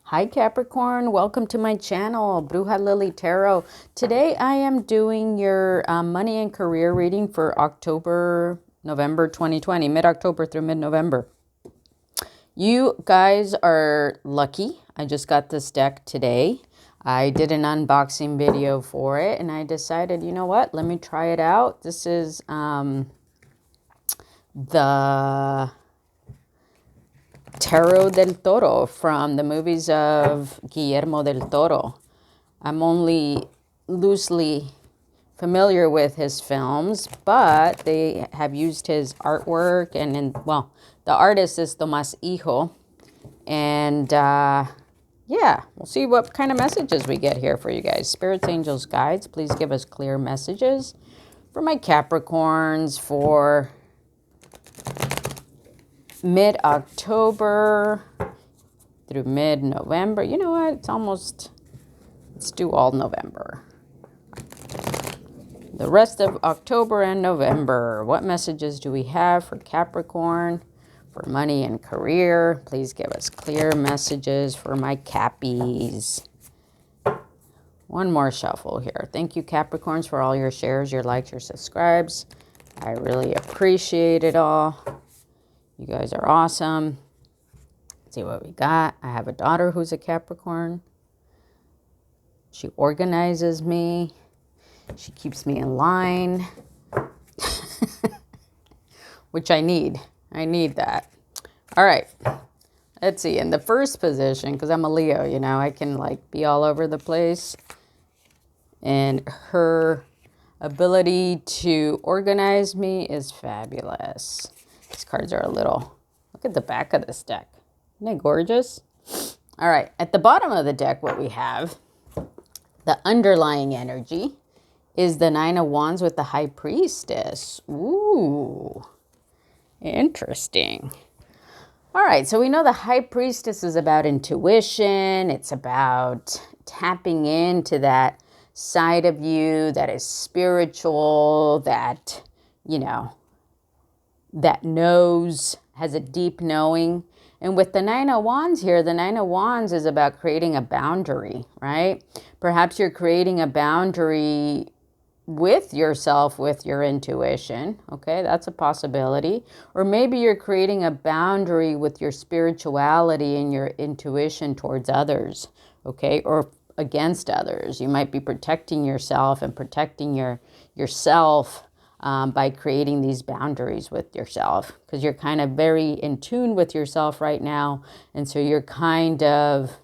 Hi Capricorn, welcome to my channel, Bruja Lily Tarot. Today I am doing your money and career reading for November 2020, mid-October through mid-November. You guys are lucky. I just got this deck today. I did an unboxing video for it and I decided, you know what, let me try it out. This is the Tarot del Toro from the movies of Guillermo del Toro. I'm only loosely familiar with his films, but they have used his artwork and the artist is Tomás Hijo. And yeah, we'll see what kind of messages we get here for you guys. Spirits, angels, guides, please give us clear messages for my Capricorns for mid-October through mid-November. You know what? Let's do all November. The rest of October and November. What messages do we have for Capricorn, for money and career? Please give us clear messages for my Cappies. One more shuffle here. Thank you, Capricorns, for all your shares, your likes, your subscribes. I really appreciate it all. You guys are awesome. Let's see what we got. I have a daughter who's a Capricorn. She organizes me. She keeps me in line, which I need. I need that. All right. Let's see. In the first position, because I'm a Leo, you know, I can like be all over the place. And her ability to organize me is fabulous. These cards are a little, look at the back of this deck. Isn't it gorgeous? All right, at the bottom of the deck, what we have, the underlying energy is the Nine of Wands with the High Priestess. Ooh, interesting. All right, so we know the High Priestess is about intuition. It's about tapping into that side of you that is spiritual, that, you know, that knows, has a deep knowing. And with the Nine of Wands here, the Nine of Wands is about creating a boundary, right? Perhaps you're creating a boundary with yourself, with your intuition, okay? That's a possibility. Or maybe you're creating a boundary with your spirituality and your intuition towards others, okay? Or against others. You might be protecting yourself and protecting yourself by creating these boundaries with yourself, because you're kind of very in tune with yourself right now. And so you're kind of,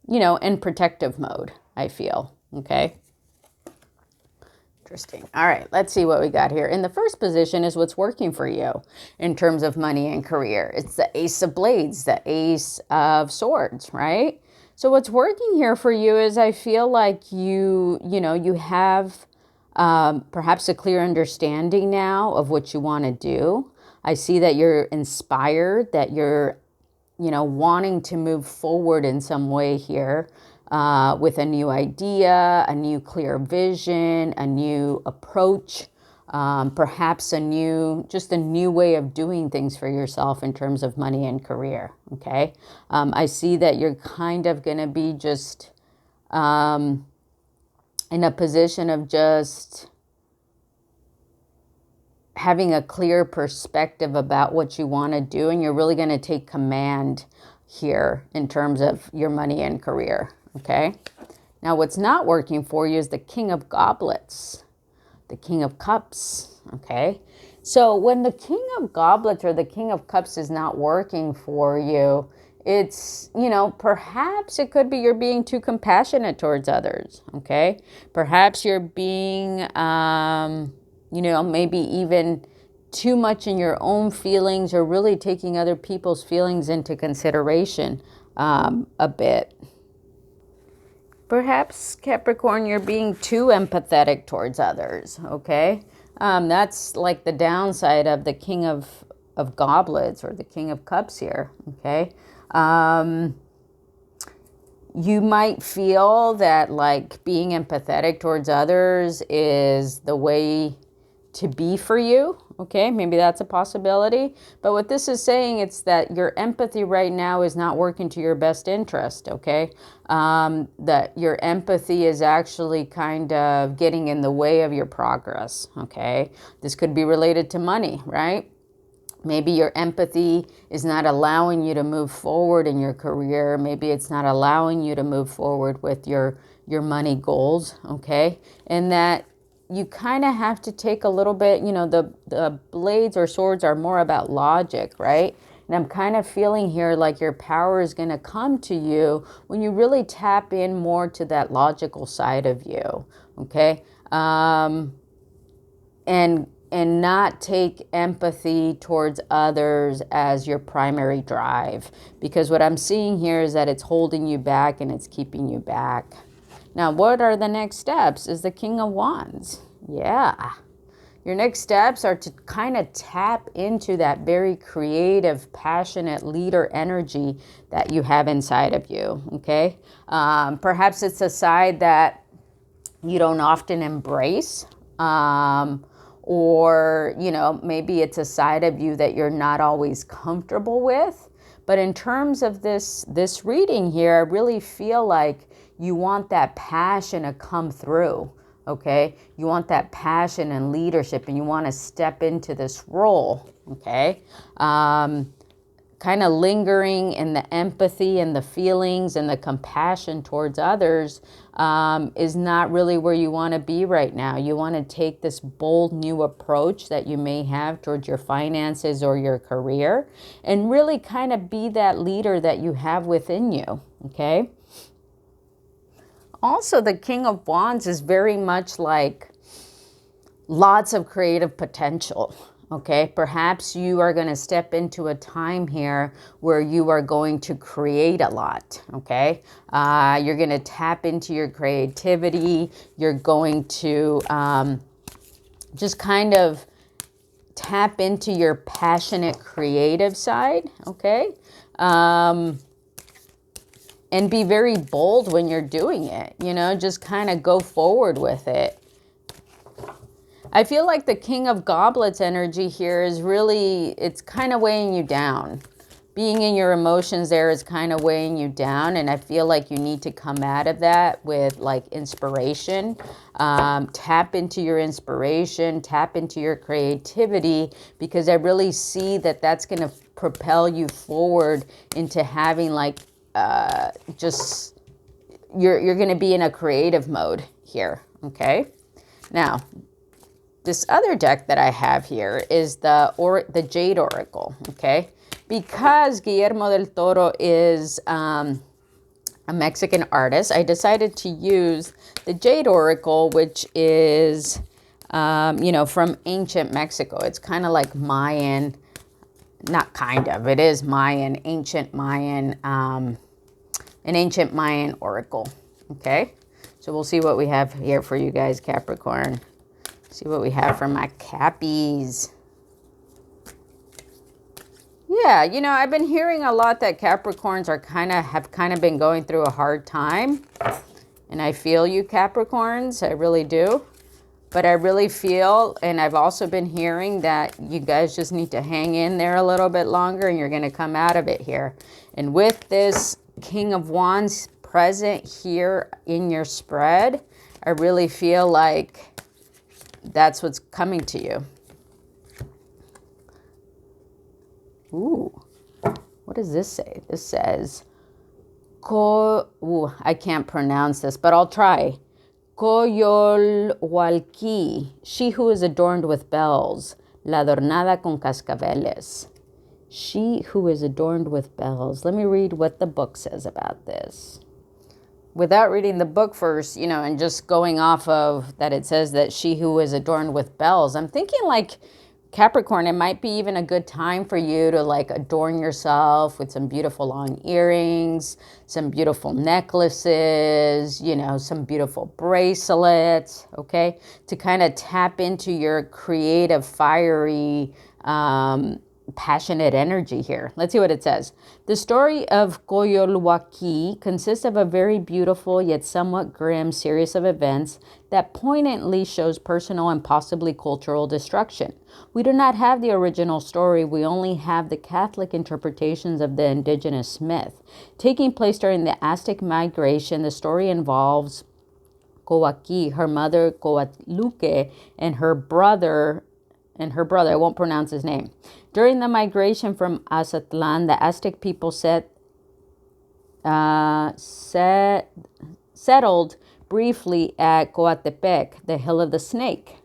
you know, in protective mode, I feel. Okay. Interesting. All right, let's see what we got here. In the first position is what's working for you in terms of money and career. It's the Ace of Blades, the Ace of Swords, right? So what's working here for you is I feel like you have perhaps a clear understanding now of what you want to do. I see that you're inspired, that you're, you know, wanting to move forward in some way here with a new idea, a new clear vision, a new approach, perhaps just a new way of doing things for yourself in terms of money and career, okay? I see that you're kind of going to be just in a position of just having a clear perspective about what you want to do, and you're really going to take command here in terms of your money and career, okay? Now, what's not working for you is the King of Goblets, the King of Cups, okay? So when the King of Goblets or the King of Cups is not working for you, it's, you know, perhaps it could be you're being too compassionate towards others, okay? Perhaps you're being, you know, maybe even too much in your own feelings, or really taking other people's feelings into consideration a bit. Perhaps, Capricorn, you're being too empathetic towards others, okay? That's like the downside of the King of Goblets or the King of Cups here, okay? You might feel that like being empathetic towards others is the way to be for you, Okay, maybe that's a possibility. But what this is saying, it's that your empathy right now is not working to your best interest, okay? That your empathy is actually kind of getting in the way of your progress, okay? This could be related to money, right? Maybe your empathy is not allowing you to move forward in your career. Maybe it's not allowing you to move forward with your money goals, and that you kind of have to take a little bit, the blades or swords are more about logic, right? And I'm kind of feeling here like your power is going to come to you when you really tap in more to that logical side of you, okay? And not take empathy towards others as your primary drive. Because what I'm seeing here is that it's holding you back and it's keeping you back. Now, what are the next steps? Is the King of Wands. Yeah. Your next steps are to kind of tap into that very creative, passionate leader energy that you have inside of you, okay? Perhaps it's a side that you don't often embrace, or, maybe it's a side of you that you're not always comfortable with. But in terms of this reading here, I really feel like you want that passion to come through, okay? You want that passion and leadership, and you want to step into this role, okay? Kind of lingering in the empathy and the feelings and the compassion towards others is not really where you want to be right now. You want to take this bold new approach that you may have towards your finances or your career and really kind of be that leader that you have within you, okay? Also, the King of Wands is very much like lots of creative potential. Okay, perhaps you are going to step into a time here where you are going to create a lot, okay? You're going to tap into your creativity. You're going to just kind of tap into your passionate creative side, okay? And be very bold when you're doing it, just kind of go forward with it. I feel like the King of Goblets energy here is really, it's kind of weighing you down. Being in your emotions there is kind of weighing you down, and I feel like you need to come out of that with like inspiration. Tap into your inspiration, tap into your creativity, because I really see that that's going to propel you forward into having like just, you're going to be in a creative mode here, okay? Now, this other deck that I have here is the Jade Oracle, okay? Because Guillermo del Toro is a Mexican artist, I decided to use the Jade Oracle, which is, from ancient Mexico. It's kind of like Mayan, not kind of, it is Mayan, ancient Mayan, an ancient Mayan oracle, okay? So we'll see what we have here for you guys, Capricorn. See what we have for my Cappies. Yeah, I've been hearing a lot that Capricorns have kind of been going through a hard time. And I feel you, Capricorns, I really do. But I really feel, and I've also been hearing that you guys just need to hang in there a little bit longer and you're going to come out of it here. And with this King of Wands present here in your spread, I really feel like that's what's coming to you. Ooh, what does this say? This says, I can't pronounce this, but I'll try. Coyolhualqui, she who is adorned with bells, la adornada con cascabeles. She who is adorned with bells. Let me read what the book says about this. Without reading the book first, and just going off of that, it says that she who is adorned with bells. I'm thinking like Capricorn, it might be even a good time for you to like adorn yourself with some beautiful long earrings, some beautiful necklaces, some beautiful bracelets, okay? To kind of tap into your creative, fiery passionate energy here. Let's see what it says. The story of Coyolhuaquí consists of a very beautiful yet somewhat grim series of events that poignantly shows personal and possibly cultural destruction. We do not have the original story, we only have the Catholic interpretations of the indigenous myth. Taking place during the Aztec migration, the story involves Coaqui, her mother Coatluque, and her brother, I won't pronounce his name. During the migration from Azatlan, the Aztec people settled briefly at Coatepec, the hill of the snake.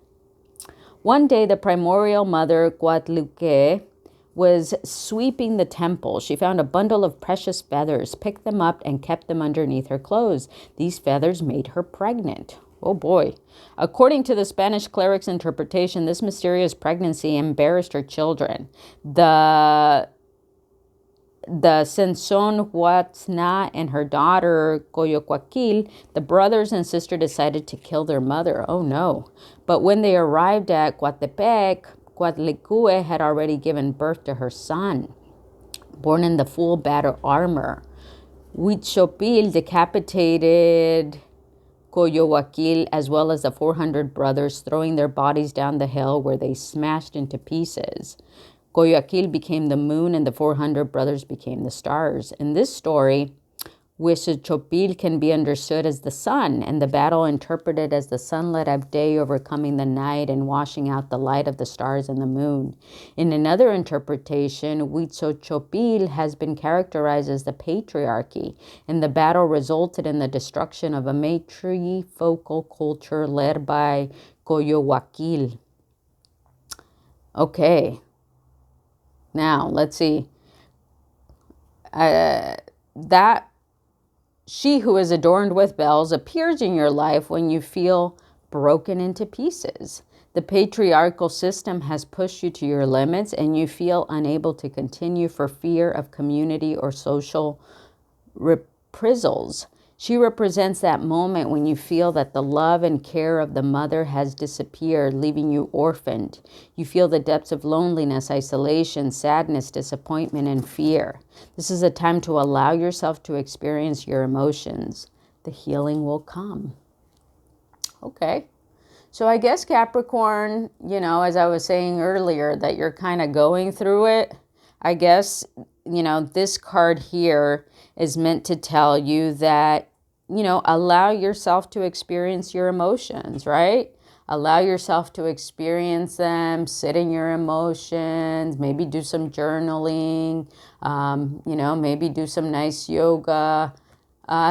One day, the primordial mother, Coatluque, was sweeping the temple. She found a bundle of precious feathers, picked them up, and kept them underneath her clothes. These feathers made her pregnant. Oh boy. According to the Spanish cleric's interpretation, this mysterious pregnancy embarrassed her children. The Senzon Huatzna and her daughter, Coyoquaquil, the brothers and sister decided to kill their mother. Oh no. But when they arrived at Coatepec, Coatlicue had already given birth to her son, born in the full battle armor. Huitzopil decapitated Coyohuaquil as well as the 400 brothers, throwing their bodies down the hill where they smashed into pieces. Coyohuaquil became the moon and the 400 brothers became the stars. In this story, Huitzopil can be understood as the sun, and the battle interpreted as the sunlit of day overcoming the night and washing out the light of the stars and the moon. In another interpretation, Huitzopil has been characterized as the patriarchy, and the battle resulted in the destruction of a matrifocal culture led by Coyohuaquil. Okay, now let's see. She who is adorned with bells appears in your life when you feel broken into pieces. The patriarchal system has pushed you to your limits and you feel unable to continue for fear of community or social reprisals. She represents that moment when you feel that the love and care of the mother has disappeared, leaving you orphaned. You feel the depths of loneliness, isolation, sadness, disappointment, and fear. This is a time to allow yourself to experience your emotions. The healing will come. Okay. So I guess Capricorn, as I was saying earlier, that you're kind of going through it. I guess, this card here is meant to tell you that, allow yourself to experience your emotions, right? Allow yourself to experience them, sit in your emotions, maybe do some journaling, maybe do some nice yoga,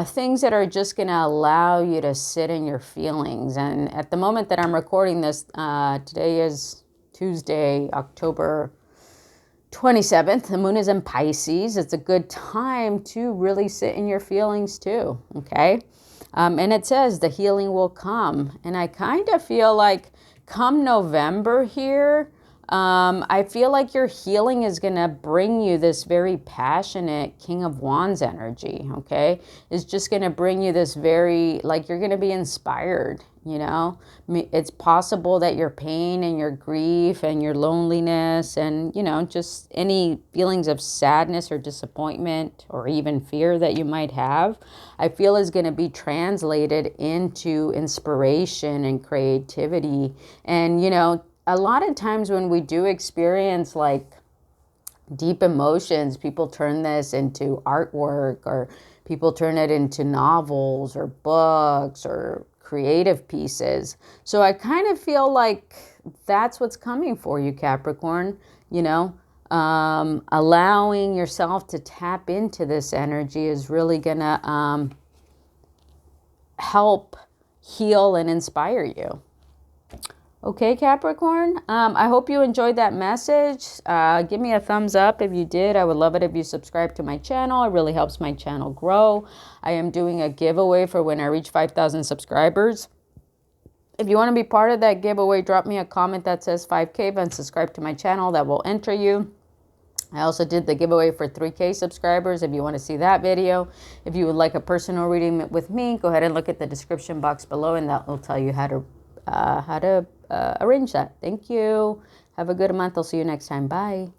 things that are just going to allow you to sit in your feelings. And at the moment that I'm recording this, today is Tuesday, October 27th. The moon is in Pisces. It's a good time to really sit in your feelings too, okay? And it says the healing will come. And I kind of feel like come November here, I feel like your healing is going to bring you this very passionate King of Wands energy, okay? It's just going to bring you this very, like you're going to be inspired, It's possible that your pain and your grief and your loneliness and, just any feelings of sadness or disappointment or even fear that you might have, I feel is going to be translated into inspiration and creativity. And, a lot of times when we do experience like deep emotions, people turn this into artwork or people turn it into novels or books or creative pieces. So I kind of feel like that's what's coming for you, Capricorn, allowing yourself to tap into this energy is really gonna help heal and inspire you. Okay, Capricorn, I hope you enjoyed that message. Give me a thumbs up if you did. I would love it if you subscribe to my channel. It really helps my channel grow. I am doing a giveaway for when I reach 5,000 subscribers. If you want to be part of that giveaway, drop me a comment that says 5K and subscribe to my channel. That will enter you. I also did the giveaway for 3K subscribers. If you want to see that video, if you would like a personal reading with me, go ahead and look at the description box below and that will tell you how to arrange that. Thank you. Have a good month. I'll see you next time. Bye.